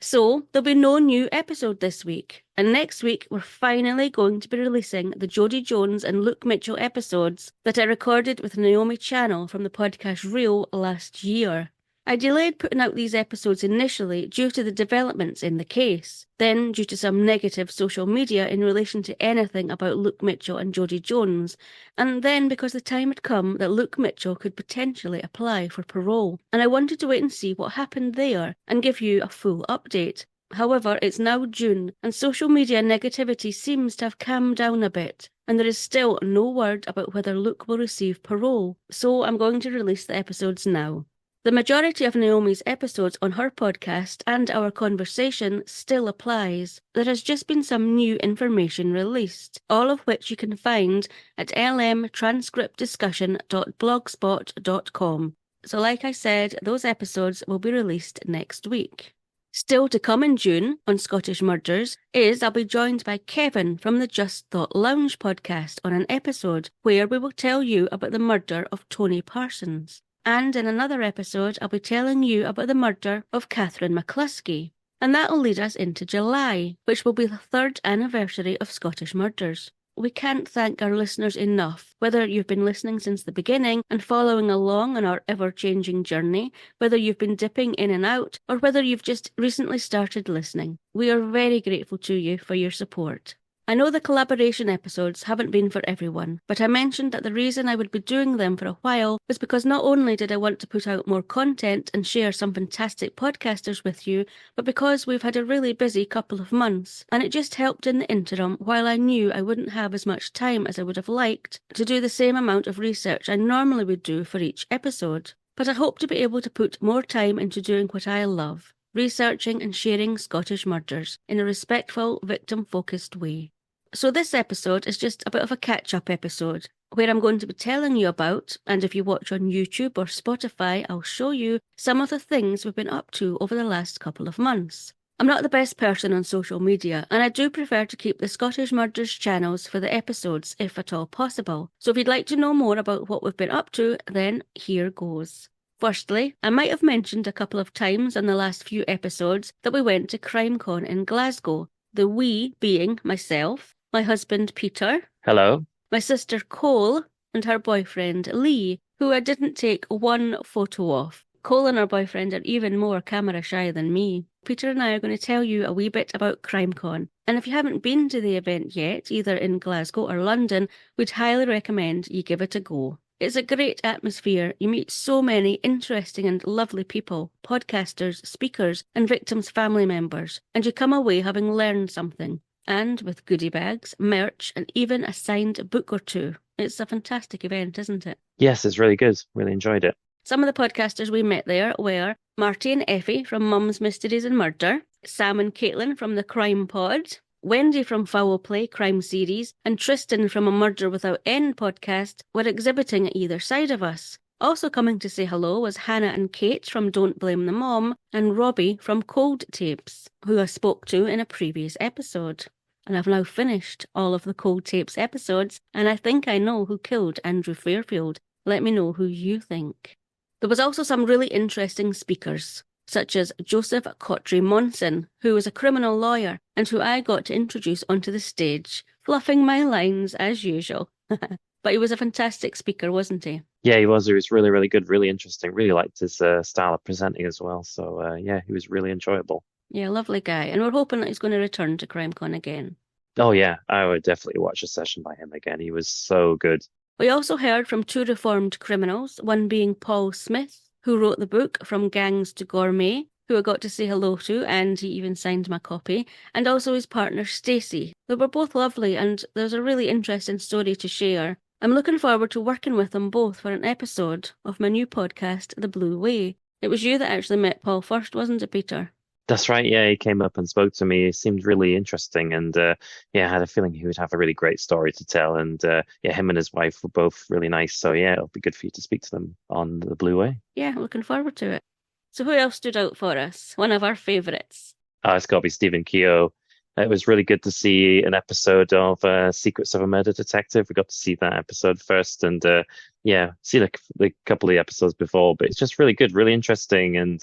So, there'll be no new episode this week. And next week, we're finally going to be releasing the Jodie Jones and Luke Mitchell episodes that I recorded with Naomi Channel from the podcast Real last year. I delayed putting out these episodes initially due to the developments in the case, then due to some negative social media in relation to anything about Luke Mitchell and Jodie Jones, and then because the time had come that Luke Mitchell could potentially apply for parole, and I wanted to wait and see what happened there and give you a full update. However, it's now June, and social media negativity seems to have calmed down a bit, and there is still no word about whether Luke will receive parole, so I'm going to release the episodes now. The majority of Naomi's episodes on her podcast and our conversation still applies. There has just been some new information released, all of which you can find at lmtranscriptdiscussion.blogspot.com. So like I said, those episodes will be released next week. Still to come in June on Scottish Murders is I'll be joined by Kevin from the Just Thought Lounge podcast on an episode where we will tell you about the murder of Tony Parsons. And in another episode, I'll be telling you about the murder of Catherine McCluskey. And that'll lead us into July, which will be the 3rd anniversary of Scottish Murders. We can't thank our listeners enough, whether you've been listening since the beginning and following along on our ever-changing journey, whether you've been dipping in and out, or whether you've just recently started listening. We are very grateful to you for your support. I know the collaboration episodes haven't been for everyone, but I mentioned that the reason I would be doing them for a while was because not only did I want to put out more content and share some fantastic podcasters with you, but because we've had a really busy couple of months, and it just helped in the interim while I knew I wouldn't have as much time as I would have liked to do the same amount of research I normally would do for each episode. But I hope to be able to put more time into doing what I love, researching and sharing Scottish murders in a respectful, victim-focused way. So this episode is just a bit of a catch-up episode, where I'm going to be telling you about, and if you watch on YouTube or Spotify, I'll show you some of the things we've been up to over the last couple of months. I'm not the best person on social media, and I do prefer to keep the Scottish Murders channels for the episodes, if at all possible. So if you'd like to know more about what we've been up to, then here goes. Firstly, I might have mentioned a couple of times on the last few episodes that we went to CrimeCon in Glasgow, the we being myself, my husband Peter, Hello. my sister Cole, and her boyfriend Lee, who I didn't take one photo of. Cole and her boyfriend are even more camera shy than me. Peter and I are going to tell you a wee bit about CrimeCon, and if you haven't been to the event yet, either in Glasgow or London, we'd highly recommend you give it a go. It's a great atmosphere. You meet so many interesting and lovely people, podcasters, speakers, and victims' family members, and you come away having learned something. And with goodie bags, merch, and even a signed book or two. It's a fantastic event, isn't it? Yes, it's really good. Really enjoyed it. Some of the podcasters we met there were Marty and Effie from Mum's Mysteries and Murder, Sam and Caitlin from the Crime Pod, Wendy from Foul Play Crime Series, and Tristan from A Murder Without End podcast were exhibiting at either side of us. Also coming to say hello was Hannah and Kate from Don't Blame the Mom, and Robbie from Cold Tapes, who I spoke to in a previous episode. And I've now finished all of the Cold Tapes episodes, and I think I know who killed Andrew Fairfield. Let me know who you think. There was also some really interesting speakers, such as Joseph Cotry Monson, who was a criminal lawyer, and who I got to introduce onto the stage, fluffing my lines as usual. But he was a fantastic speaker, wasn't he? Yeah, he was. He was really, really good, really interesting. Really liked his style of presenting as well. So yeah, he was really enjoyable. Yeah, lovely guy. And we're hoping that he's going to return to CrimeCon again. Oh yeah, I would definitely watch a session by him again. He was so good. We also heard from two reformed criminals, one being Paul Smith, who wrote the book From Gangs to Gourmet, who I got to say hello to, and he even signed my copy, and also his partner Stacey. They were both lovely, and there's a really interesting story to share. I'm looking forward to working with them both for an episode of my new podcast, The Blue Way. It was you that actually met Paul first, wasn't it, Peter? That's right. Yeah, he came up and spoke to me. He seemed really interesting, and yeah, I had a feeling he would have a really great story to tell. And yeah, him and his wife were both really nice. So yeah, it'll be good for you to speak to them on The Blue Way. Yeah, looking forward to it. So who else stood out for us? One of our favourites. It's got to be Stephen Keogh. It was really good to see an episode of Secrets of a Murder Detective. We got to see that episode first, and yeah, see like a couple of the episodes before, but it's just really good, really interesting, and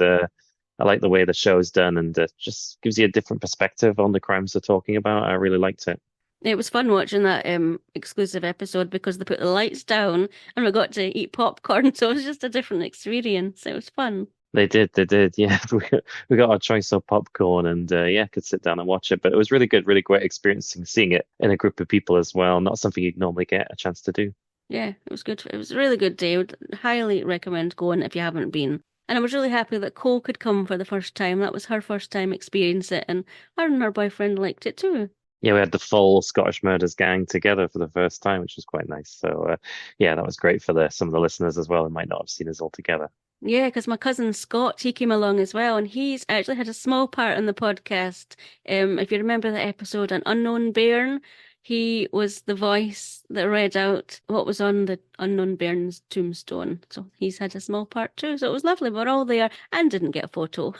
I like the way the show's done, and just gives you a different perspective on the crimes they're talking about. I really liked it. It was fun watching that exclusive episode because they put the lights down and we got to eat popcorn, so it was just a different experience. It was fun. They did, yeah. We got our choice of popcorn and yeah, could sit down and watch it. But it was really good, really great experiencing seeing it in a group of people as well. Not something you'd normally get a chance to do. Yeah, it was good. It was a really good day. I would highly recommend going if you haven't been. And I was really happy that Cole could come for the first time. That was her first time experiencing it, and her and her boyfriend liked it too. Yeah, we had the full Scottish Murders gang together for the first time, which was quite nice. So yeah, that was great for some of the listeners as well who might not have seen us all together. Yeah, because my cousin Scott, he came along as well, and he's actually had a small part in the podcast. If you remember the episode on Unknown Bairn, he was the voice that read out what was on the Unknown Bairn's tombstone. So he's had a small part too. So it was lovely. We're all there and didn't get a photo.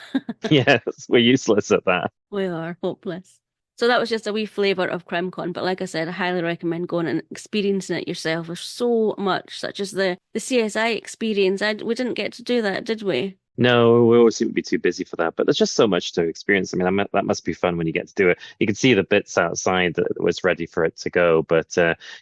Yes, we're useless at that. We are hopeless. So that was just a wee flavour of CrimCon. But like I said, I highly recommend going and experiencing it yourself. There's so much, such as the CSI experience. We didn't get to do that, did we? No, we always seem to be too busy for that. But there's just so much to experience. I mean, that must be fun when you get to do it. You can see the bits outside that was ready for it to go. But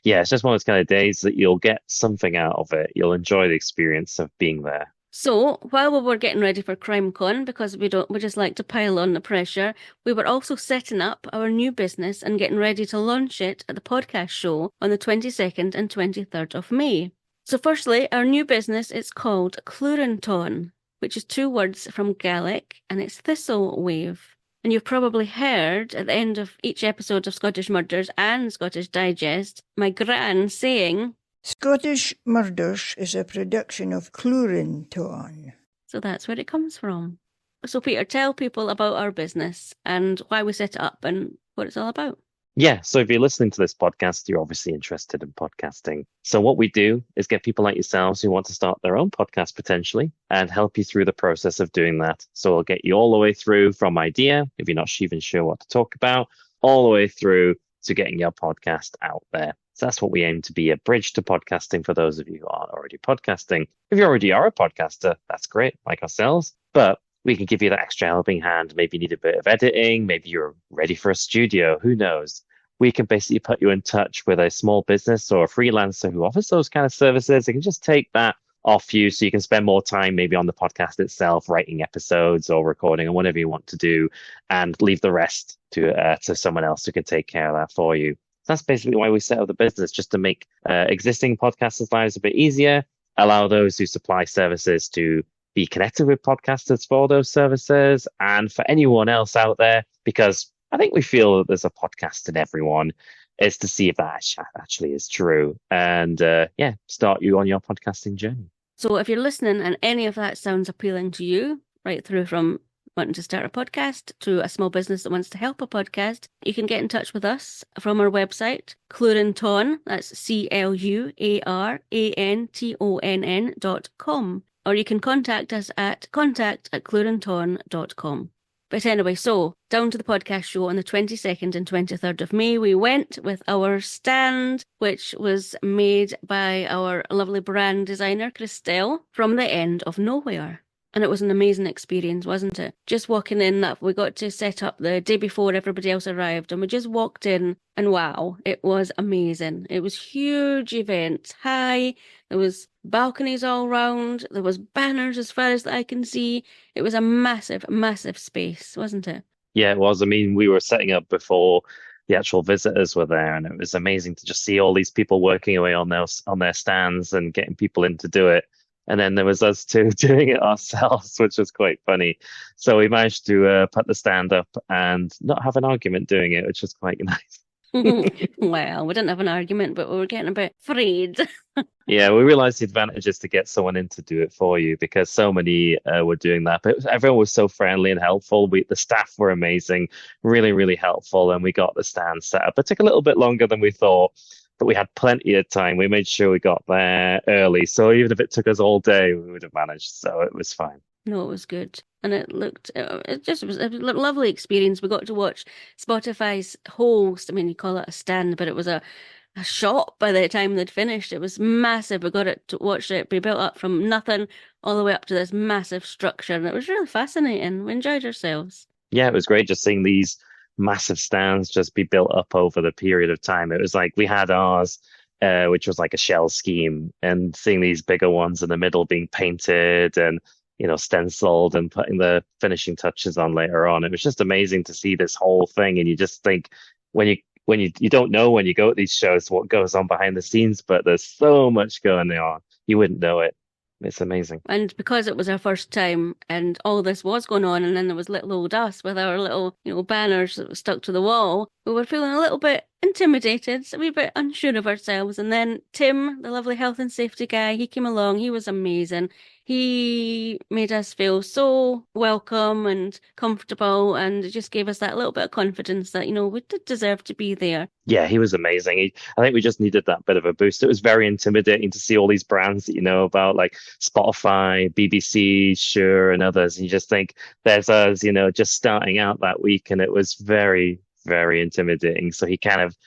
yeah, it's just one of those kind of days that you'll get something out of it. You'll enjoy the experience of being there. So while we were getting ready for CrimCon, because we just like to pile on the pressure, we were also setting up our new business and getting ready to launch it at the podcast show on the 22nd and 23rd of May. So firstly, our new business is called Cluranton, which is 2 words from Gaelic, and it's thistle wave. And you've probably heard at the end of each episode of Scottish Murders and Scottish Digest, my gran saying, Scottish Murders is a production of Cluranton. So that's where it comes from. So Peter, tell people about our business and why we set it up and what it's all about. Yeah, so if you're listening to this podcast, you're obviously interested in podcasting. So what we do is get people like yourselves who want to start their own podcast potentially and help you through the process of doing that. So we'll get you all the way through from idea, if you're not even sure what to talk about, all the way through to getting your podcast out there. So that's what we aim to be, a bridge to podcasting for those of you who aren't already podcasting. If you already are a podcaster, that's great, like ourselves. But we can give you that extra helping hand. Maybe you need a bit of editing. Maybe you're ready for a studio. Who knows? We can basically put you in touch with a small business or a freelancer who offers those kind of services. They can just take that off you so you can spend more time maybe on the podcast itself, writing episodes or recording or whatever you want to do, and leave the rest to someone else who can take care of that for you. That's basically why we set up the business, just to make existing podcasters' lives a bit easier, allow those who supply services to be connected with podcasters for those services, and for anyone else out there, because I think we feel that there's a podcast in everyone, is to see if that actually is true, and yeah, start you on your podcasting journey. So if you're listening and any of that sounds appealing to you, right through from wanting to start a podcast to a small business that wants to help a podcast, you can get in touch with us from our website, Cluranton, that's CLUARANTONN.com, or you can contact us at contact@cluranton.com. But anyway, so down to the podcast show on the 22nd and 23rd of May, we went with our stand, which was made by our lovely brand designer, Christelle, from the end of nowhere. And it was an amazing experience, wasn't it? Just walking in, that we got to set up the day before everybody else arrived, and we just walked in, and wow, it was amazing. It was huge event, high. There was balconies all round. There was banners as far as I can see. It was a massive, massive space, wasn't it? Yeah, it was. I mean, we were setting up before the actual visitors were there, and it was amazing to just see all these people working away on their stands and getting people in to do it. And then there was us two doing it ourselves, which was quite funny. So we managed to put the stand up and not have an argument doing it, which was quite nice. Well, we didn't have an argument, but we were getting a bit afraid. Yeah, we realized the advantage is to get someone in to do it for you, because so many were doing that. But everyone was so friendly and helpful. The staff were amazing, really, really helpful. And we got the stand set up. It took a little bit longer than we thought, but we had plenty of time. We made sure we got there early. So even if it took us all day, we would have managed. So it was fine. No, it was good. And it was a lovely experience. We got to watch Spotify's host. I mean, you call it a stand, but it was a a shop by the time they'd finished. It was massive. We got it to watch it be built up from nothing all the way up to this massive structure. And it was really fascinating. We enjoyed ourselves. Yeah, it was great just seeing these massive stands just be built up over the period of time. It was like we had ours, which was like a shell scheme, and seeing these bigger ones in the middle being painted and stenciled and putting the finishing touches on later on. It was just amazing to see this whole thing, and you just think when you don't know when you go at these shows what goes on behind the scenes, but there's so much going on, you wouldn't know it. It's amazing. And because it was our first time and all this was going on, and then there was little old us with our little, banners that were stuck to the wall, we were feeling a little bit intimidated, a wee bit unsure of ourselves. And then Tim, the lovely health and safety guy, he came along. He was amazing. He made us feel so welcome and comfortable, and it just gave us that little bit of confidence that, we did deserve to be there. Yeah, he was amazing. I think we just needed that bit of a boost. It was very intimidating to see all these brands that you know about, like Spotify, BBC, Shure, and others. And you just think there's us, just starting out that week, and it was very, very intimidating. So he kind of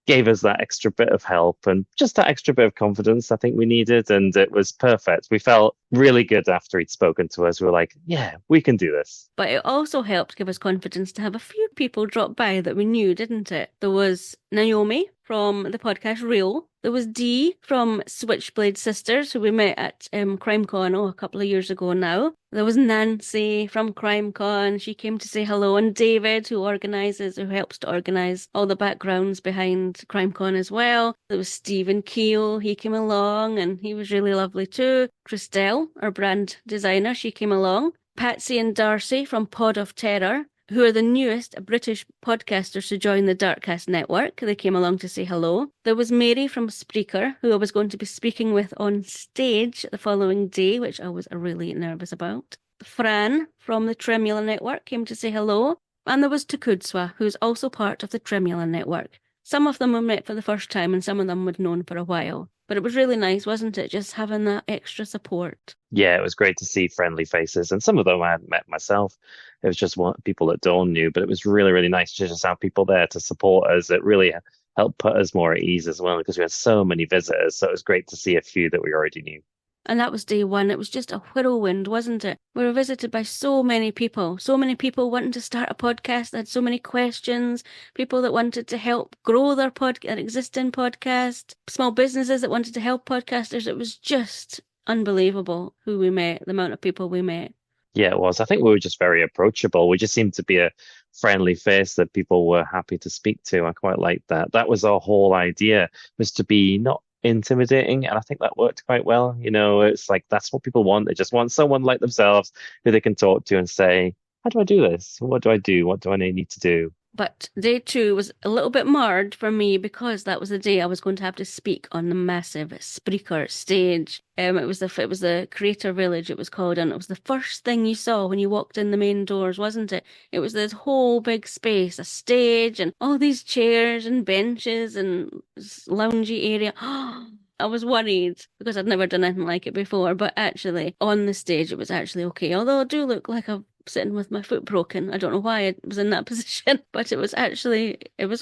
gave us that extra bit of help and just that extra bit of confidence I think we needed, and it was perfect. We felt really good after he'd spoken to us. We were like, yeah, we can do this. But it also helped give us confidence to have a few people drop by that we knew, didn't it? There was Naomi from the podcast Real. There was Dee from Switchblade Sisters, who we met at CrimeCon a couple of years ago now. There was Nancy from CrimeCon. She came to say hello. And David, who helps to organise all the backgrounds behind CrimeCon as well. There was Stephen Keel. He came along and he was really lovely too. Christelle, our brand designer, she came along. Patsy and Darcy from Pod of Terror, who are the newest British podcasters to join the Darkcast network. They came along to say hello. There was Mary from Spreaker, who I was going to be speaking with on stage the following day, which I was really nervous about. Fran from the Tremula network came to say hello. And there was Takudswa, who's also part of the Tremula network. Some of them we met for the first time and some of them we'd known for a while. But it was really nice, wasn't it? Just having that extra support. Yeah, it was great to see friendly faces. And some of them I had met myself. It was just people that Dawn knew. But it was really, really nice to just have people there to support us. It really helped put us more at ease as well, because we had so many visitors. So it was great to see a few that we already knew. And that was day one. It was just a whirlwind, wasn't it? We were visited by so many people wanting to start a podcast. They had so many questions, people that wanted to help grow their existing podcast, small businesses that wanted to help podcasters. It was just unbelievable who we met, the amount of people we met. Yeah, it was. I think we were just very approachable. We just seemed to be a friendly face that people were happy to speak to. I quite liked that. That was our whole idea, was to be not intimidating, and I think that worked quite well. It's like that's what people want. They just want someone like themselves who they can talk to and say, how do I do this? What do I do? What do I need to do? But day two was a little bit marred for me because that was the day I was going to have to speak on the massive Spreaker stage. It was the Creator Village, it was called, and it was the first thing you saw when you walked in the main doors, wasn't it? It was this whole big space, a stage, and all these chairs and benches and loungy area. I was worried because I'd never done anything like it before, but actually on the stage it was actually okay. Although I do look like I've sitting with my foot broken. I don't know why I was in that position, but it was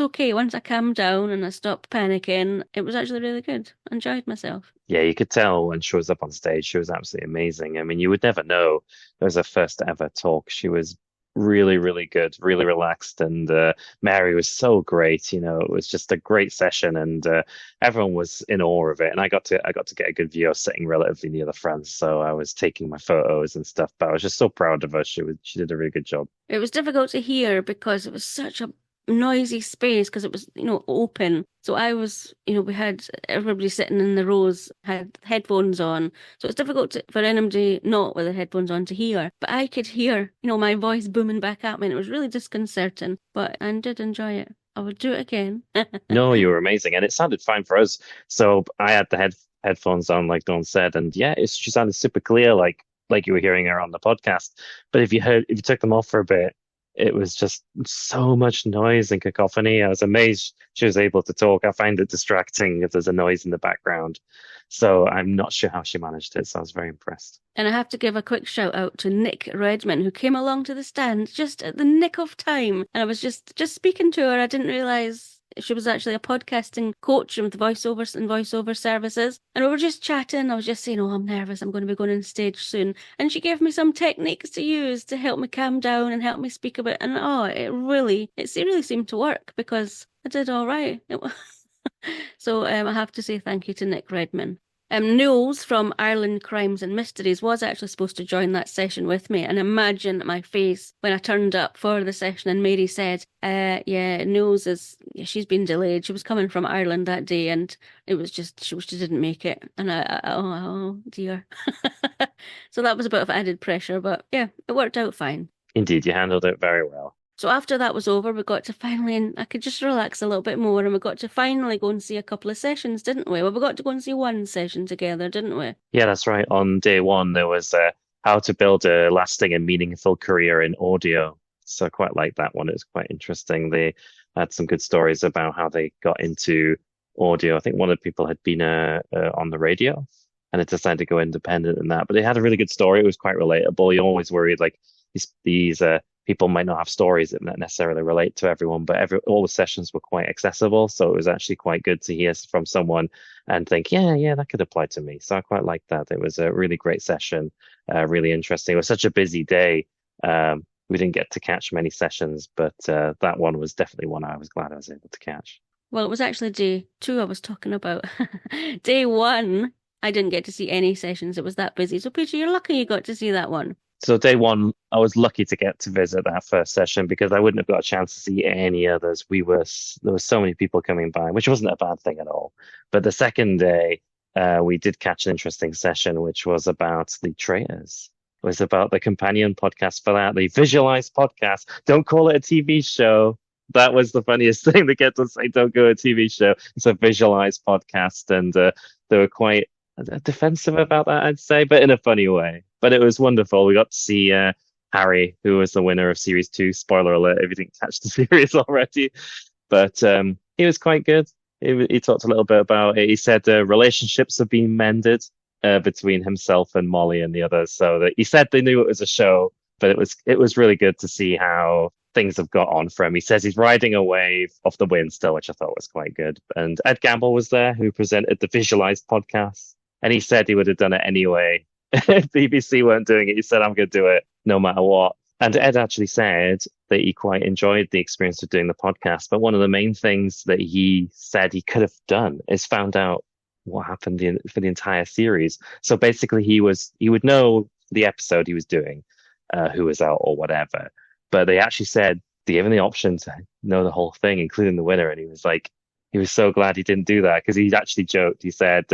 okay. Once I calmed down and I stopped panicking, it was actually really good. I enjoyed myself. Yeah, you could tell when she was up on stage, she was absolutely amazing. I mean, you would never know. It was her first ever talk. She was really, really good, really relaxed, and Mary was so great. It was just a great session, and everyone was in awe of it. And I got to get a good view. I was sitting relatively near the front, so I was taking my photos and stuff. But I was just so proud of her. She did a really good job. It was difficult to hear because it was such a noisy space because it was open. So I was we had everybody sitting in the rows had headphones on, so it's difficult for anybody not with the headphones on to hear, but I could hear my voice booming back at me, and it was really disconcerting, but I did enjoy it. I would do it again. No, you were amazing, and it sounded fine for us. So I had the headphones on, like Dawn said, and yeah, she sounded super clear, like you were hearing her on the podcast. But if you took them off for a bit, it was just so much noise and cacophony. I was amazed she was able to talk. I find it distracting if there's a noise in the background. So I'm not sure how she managed it. So I was very impressed. And I have to give a quick shout out to Nick Redman, who came along to the stand just at the nick of time. And I was just speaking to her. I didn't realise She was actually a podcasting coach with voiceovers and voiceover services. And we were just chatting. I was just saying, oh, I'm nervous. I'm going to be going on stage soon. And she gave me some techniques to use to help me calm down and help me speak a bit. And it really seemed to work, because I did all right. So I have to say thank you to Nick Redman. Knowles from Ireland Crimes and Mysteries was actually supposed to join that session with me, and imagine my face when I turned up for the session and Mary said, Knowles she's been delayed. She was coming from Ireland that day, and it was just, she didn't make it. And oh dear. So that was a bit of added pressure, but yeah, it worked out fine. Indeed, you handled it very well. So after that was over, we got to finally, and I could just relax a little bit more, and we got to finally go and see a couple of sessions, didn't we? Well, we got to go and see one session together, didn't we? Yeah, that's right. On day one, there was how to build a lasting and meaningful career in audio. So I quite like that one. It was quite interesting. They had some good stories about how they got into audio. I think one of the people had been on the radio and had decided to go independent in that. But they had a really good story. It was quite relatable. You always worried, like, these people might not have stories that necessarily relate to everyone, but all the sessions were quite accessible. So it was actually quite good to hear from someone and think, yeah, that could apply to me. So I quite liked that. It was a really great session, really interesting. It was such a busy day. We didn't get to catch many sessions, but that one was definitely one I was glad I was able to catch. Well, it was actually day 2 I was talking about. Day 1, I didn't get to see any sessions. It was that busy. So Peter, you're lucky you got to see that one. So day 1, I was lucky to get to visit that first session because I wouldn't have got a chance to see any others. There were so many people coming by, which wasn't a bad thing at all. But the second day, we did catch an interesting session, which was about the Traitors. It was about the companion podcast for that, the Visualized podcast. Don't call it a TV show. That was the funniest thing. They get to say, don't go a TV show. It's a Visualized podcast. And they were quite defensive about that, I'd say, but in a funny way. But it was wonderful. We got to see Harry, who was the winner of Series 2. Spoiler alert, if you didn't catch the series already. But he was quite good. He talked a little bit about it. He said relationships have been mended between himself and Molly and the others. So that he said they knew it was a show, but it was really good to see how things have got on for him. He says he's riding a wave off the wind still, which I thought was quite good. And Ed Gamble was there, who presented the Visualized podcast. And he said he would have done it anyway. If BBC weren't doing it, he said, I'm going to do it no matter what. And Ed actually said that he quite enjoyed the experience of doing the podcast. But one of the main things that he said he could have done is found out what happened for the entire series. So basically, he would know the episode he was doing, who was out or whatever. But they actually said, they gave him the option to know the whole thing, including the winner. And he was so glad he didn't do that because he actually joked. He said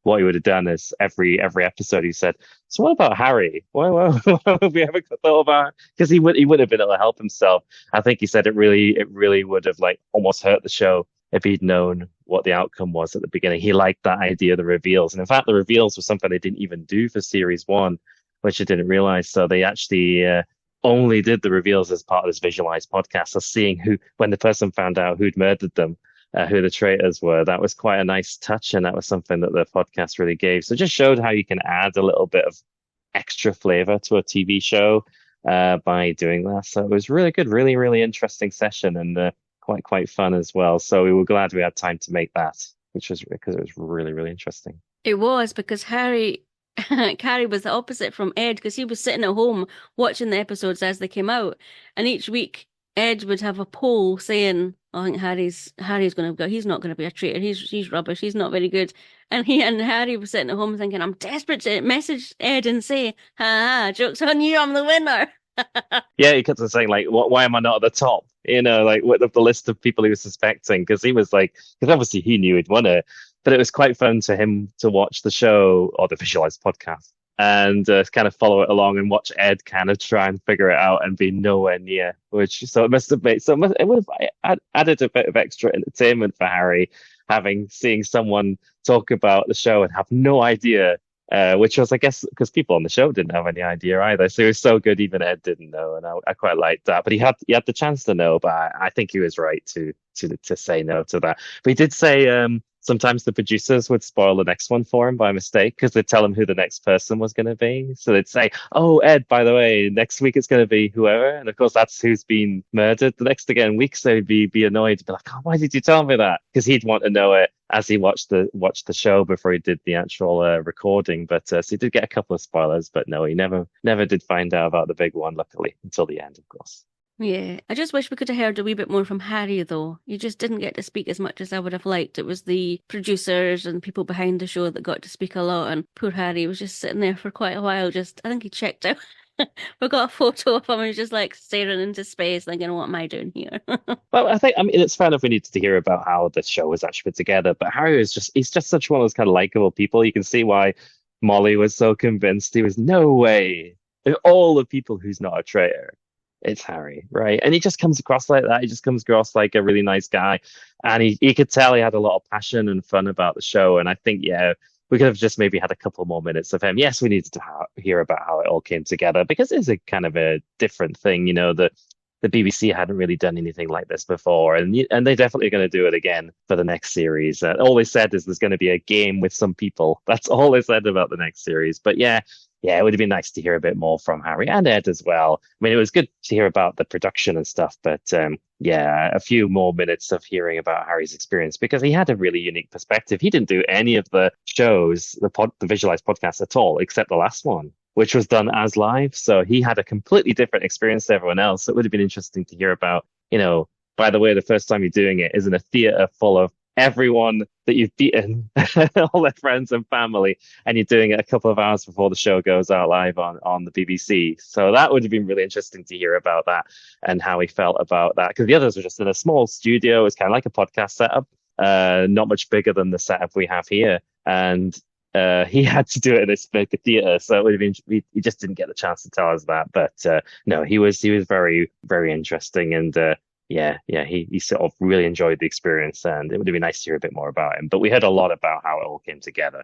what he would have done is every episode he said, so what about Harry? Why have we ever thought about? Because he would have been able to help himself. I think he said it really would have like almost hurt the show if he'd known what the outcome was at the beginning. He liked that idea of the reveals, and in fact, the reveals were something they didn't even do for Series 1, which I didn't realize. So they actually only did the reveals as part of this Visualized podcast. So seeing when the person found out who'd murdered them, who the traitors were, that was quite a nice touch, and that was something that the podcast really gave. So it just showed how you can add a little bit of extra flavor to a TV show by doing that. So it was really good, really, really interesting session, and quite fun as well. So we were glad we had time to make that, which was because it was really, really interesting. It was because Harry was the opposite from Ed, because he was sitting at home watching the episodes as they came out, and each week Ed would have a poll saying, I think Harry's going to go. He's not going to be a traitor. He's rubbish. He's not very good. And Harry was sitting at home thinking, I'm desperate to message Ed and say, ha, joke's on you, I'm the winner. Yeah, he kept on saying, like, why am I not at the top? Like with the list of people he was suspecting, because obviously he knew he'd won it, but it was quite fun to him to watch the show or the Visualized podcast and kind of follow it along and watch Ed kind of try and figure it out and be nowhere near. So it would have added a bit of extra entertainment for Harry, seeing someone talk about the show and have no idea. Which was, I guess, because people on the show didn't have any idea either. So it was so good, even Ed didn't know, and I quite liked that. But he had the chance to know, but I think he was right to say no to that. But he did say sometimes the producers would spoil the next one for him by mistake because they'd tell him who the next person was going to be. So they'd say, "Oh, Ed, by the way, next week it's going to be whoever," and of course that's who's been murdered the next again week. So he'd be annoyed, to be like, "Oh, why did you tell me that?" Because he'd want to know it as he watched the show before he did the actual recording. But so he did get a couple of spoilers, but no, he never did find out about the big one, luckily, until the end, of course. Yeah, I just wish we could have heard a wee bit more from Harry, though. You just didn't get to speak as much as I would have liked. It was the producers and people behind the show that got to speak a lot, and poor Harry was just sitting there for quite a while. I think he checked out. We got a photo of him and he's just like staring into space, thinking, "What am I doing here?" Well, I mean, it's fair enough we needed to hear about how the show was actually put together, but Harry he's just such one of those kind of likable people. You can see why Molly was so convinced. He was, no way. Of all the people who's not a traitor, it's Harry, right? And he just comes across like that. He just comes across like a really nice guy. And he could tell he had a lot of passion and fun about the show. And I think, yeah, we could have just maybe had a couple more minutes of him. Yes, we needed to hear about how it all came together because it's a kind of a different thing. You know, the BBC hadn't really done anything like this before, and they're definitely going to do it again for the next series. All they said is there's going to be a game with some people. That's all they said about the next series. But yeah, it would have been nice to hear a bit more from Harry and Ed as well. I mean, it was good to hear about the production and stuff, but yeah, a few more minutes of hearing about Harry's experience because he had a really unique perspective. He didn't do any of the shows, the visualized podcast at all, except the last one, which was done as live. So he had a completely different experience to everyone else. So it would have been interesting to hear about, by the way, the first time you're doing it is in a theater full of everyone that you've beaten, all their friends and family, and you're doing it a couple of hours before the show goes out live on the BBC. So that would have been really interesting to hear about that and how he felt about that. Because the others were just in a small studio. It's kind of like a podcast setup, not much bigger than the setup we have here. And he had to do it in a big theater, so it would have been. He just didn't get the chance to tell us that, but no, he was very, very interesting, and he sort of really enjoyed the experience, and it would have been nice to hear a bit more about him. But we heard a lot about how it all came together.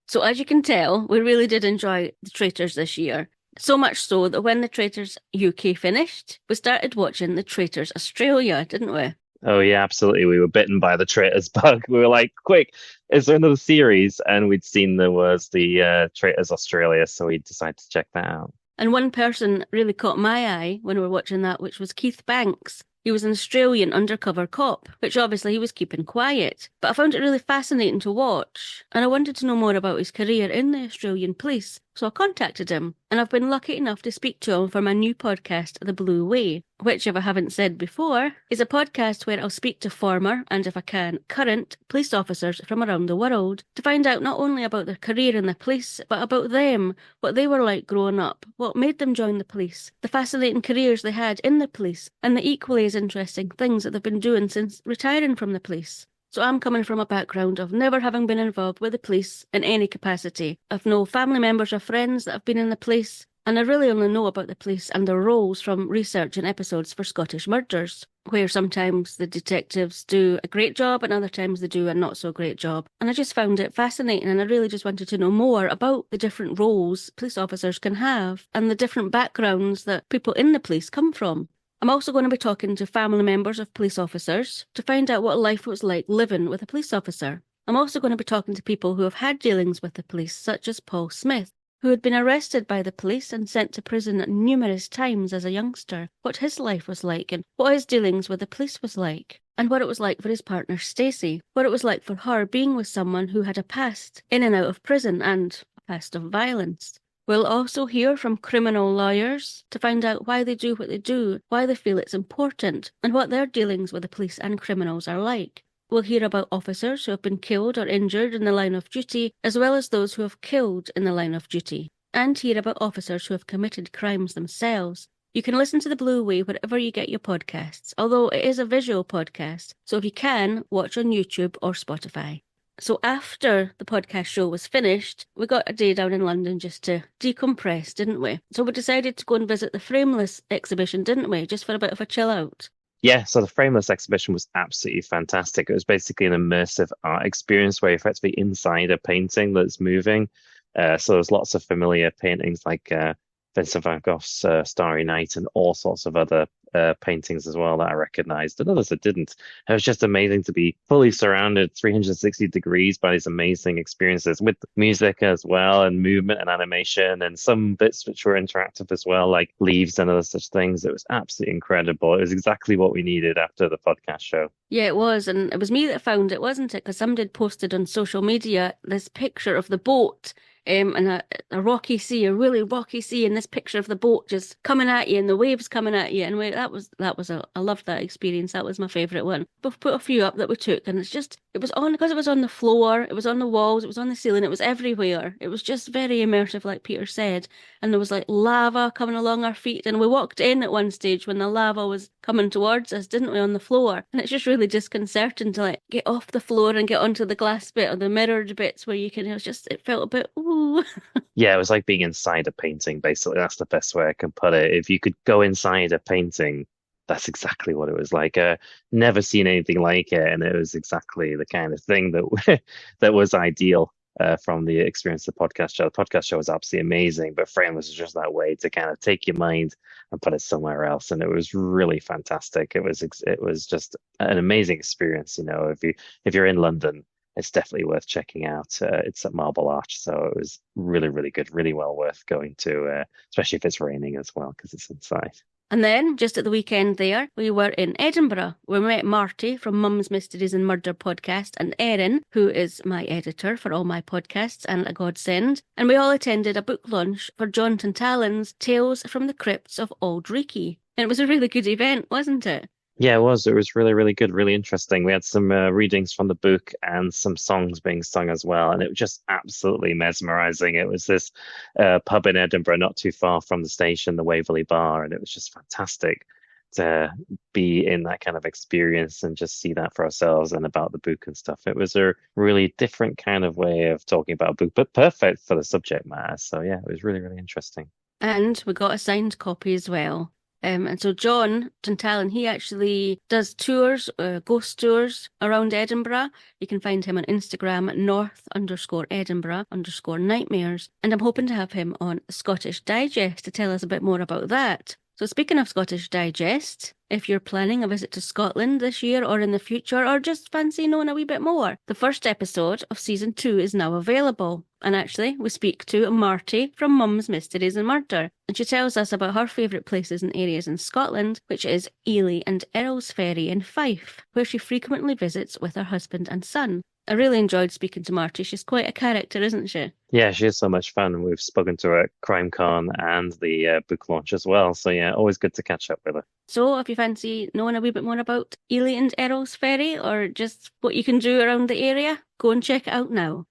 So as you can tell, we really did enjoy The Traitors this year. So much so that when The Traitors UK finished, we started watching The Traitors Australia, didn't we? Oh yeah, absolutely. We were bitten by the Traitors bug. We were like, quick, is there another series? And we'd seen there was the Traitors Australia, so we decided to check that out. And one person really caught my eye when we were watching that, which was Keith Banks. He was an Australian undercover cop, which obviously he was keeping quiet. But I found it really fascinating to watch, and I wanted to know more about his career in the Australian police. So I contacted him, and I've been lucky enough to speak to him for my new podcast, The Blue Way, which, if I haven't said before, is a podcast where I'll speak to former, and if I can, current police officers from around the world to find out not only about their career in the police, but about them, what they were like growing up, what made them join the police, the fascinating careers they had in the police, and the equally as interesting things that they've been doing since retiring from the police. So I'm coming from a background of never having been involved with the police in any capacity. I've no family members or friends that have been in the police, and I really only know about the police and their roles from research and episodes for Scottish Murders, where sometimes the detectives do a great job and other times they do a not so great job. And I just found it fascinating, and I really just wanted to know more about the different roles police officers can have and the different backgrounds that people in the police come from. I'm also going to be talking to family members of police officers to find out what life was like living with a police officer. I'm also going to be talking to people who have had dealings with the police, such as Paul Smith, who had been arrested by the police and sent to prison numerous times as a youngster, what his life was like and what his dealings with the police was like, and what it was like for his partner Stacey, what it was like for her being with someone who had a past in and out of prison and a past of violence. We'll also hear from criminal lawyers to find out why they do what they do, why they feel it's important, and what their dealings with the police and criminals are like. We'll hear about officers who have been killed or injured in the line of duty, as well as those who have killed in the line of duty, and hear about officers who have committed crimes themselves. You can listen to The Blue Way wherever you get your podcasts, although it is a visual podcast, so if you can, watch on YouTube or Spotify. So after the podcast show was finished, we got a day down in London just to decompress, didn't we? So we decided to go and visit the Frameless exhibition, didn't we? Just for a bit of a chill out. Yeah, so the Frameless exhibition was absolutely fantastic. It was basically an immersive art experience where you're effectively inside a painting that's moving. So there's lots of familiar paintings like Vincent van Gogh's Starry Night and all sorts of other paintings as well that I recognized and others that didn't. It was just amazing to be fully surrounded 360 degrees by these amazing experiences with music as well and movement and animation and some bits which were interactive as well, like leaves and other such things. It was absolutely incredible. It was exactly what we needed after the podcast show. Yeah, it was. And it was me that found it, wasn't it? Because somebody had posted on social media this picture of the boat and a rocky sea, a really rocky sea, and this picture of the boat just coming at you and the waves coming at you. And I loved that experience. That was my favourite one. We've put a few up that we took, and it was on the floor, it was on the walls, it was on the ceiling, it was everywhere. It was just very immersive, like Peter said. And there was like lava coming along our feet. And we walked in at one stage when the lava was coming towards us, didn't we, on the floor? And it's just really disconcerting to like get off the floor and get onto the glass bit or the mirrored bits where you can, it felt a bit, ooh. Yeah, it was like being inside a painting, basically. That's the best way I can put it. If you could go inside a painting, that's exactly what it was like. Never seen anything like it, and it was exactly the kind of thing that that was ideal from the experience of the podcast show. The podcast show was absolutely amazing, but Frameless was just that way to kind of take your mind and put it somewhere else, and it was really fantastic. It was just an amazing experience. If you're in London, it's definitely worth checking out. It's at Marble Arch, so it was really, really good, really well worth going to, especially if it's raining as well, because it's inside. And then, just at the weekend there, we were in Edinburgh. We met Marty from Mum's Mysteries and Murder podcast and Erin, who is my editor for all my podcasts and a godsend. And we all attended a book launch for John Tantalon's Tales from the Crypts of Auld Reekie. And it was a really good event, wasn't it? Yeah, it was. It was really, really good, really interesting. We had some readings from the book and some songs being sung as well, and it was just absolutely mesmerizing. It was this pub in Edinburgh, not too far from the station, the Waverley Bar, and it was just fantastic to be in that kind of experience and just see that for ourselves and about the book and stuff. It was a really different kind of way of talking about a book, but perfect for the subject matter. So yeah, it was really, really interesting. And we got a signed copy as well. And so John Tantalon, he actually does tours, ghost tours around Edinburgh. You can find him on Instagram at north_Edinburgh_nightmares. And I'm hoping to have him on Scottish Digest to tell us a bit more about that. So speaking of Scottish Digest, if you're planning a visit to Scotland this year or in the future, or just fancy knowing a wee bit more, the first episode of season 2 is now available. And actually, we speak to Marty from Mum's Mysteries and Murder, and she tells us about her favourite places and areas in Scotland, which is Ely and Earlsferry in Fife, where she frequently visits with her husband and son. I really enjoyed speaking to Marty. She's quite a character, isn't she? Yeah, she is so much fun. We've spoken to her at CrimeCon and the book launch as well. So yeah, always good to catch up with her. So if you fancy knowing a wee bit more about Ely and Earlsferry or just what you can do around the area, go and check it out now.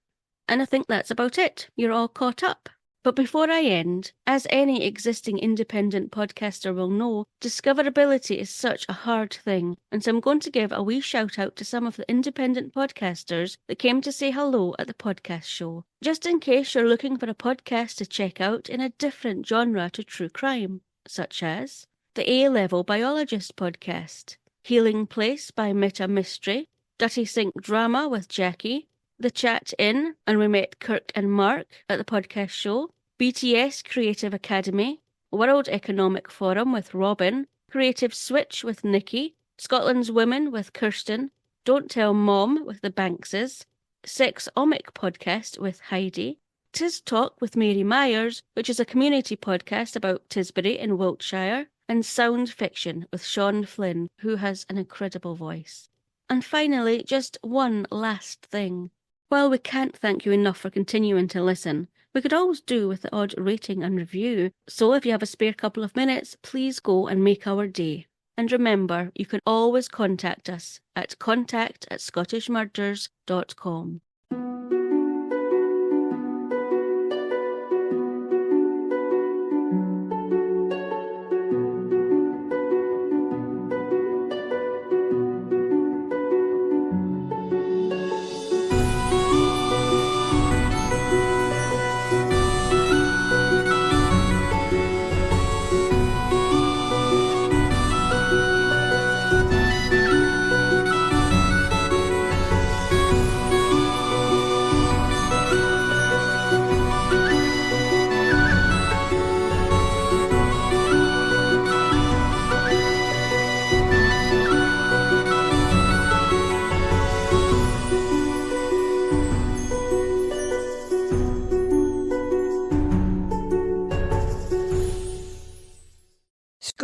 And I think that's about it. You're all caught up. But before I end, as any existing independent podcaster will know, discoverability is such a hard thing. And so I'm going to give a wee shout out to some of the independent podcasters that came to say hello at the podcast show. Just in case you're looking for a podcast to check out in a different genre to true crime, such as the A-Level Biologist podcast, Healing Place by Meta Mystery, Dirty Sink Drama with Jackie, The Chat In, and we met Kirk and Mark at the podcast show, BTS Creative Academy, World Economic Forum with Robin, Creative Switch with Nikki, Scotland's Women with Kirsten, Don't Tell Mom with the Bankses, Sexomic Podcast with Heidi, Tis Talk with Mary Myers, which is a community podcast about Tisbury in Wiltshire, and Sound Fiction with Sean Flynn, who has an incredible voice. And finally, just one last thing. While we can't thank you enough for continuing to listen, we could always do with the odd rating and review. So if you have a spare couple of minutes, please go and make our day. And remember, you can always contact us at contact@scottishmurders.com.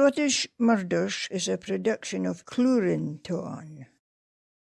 Scottish Murders is a production of Linktr.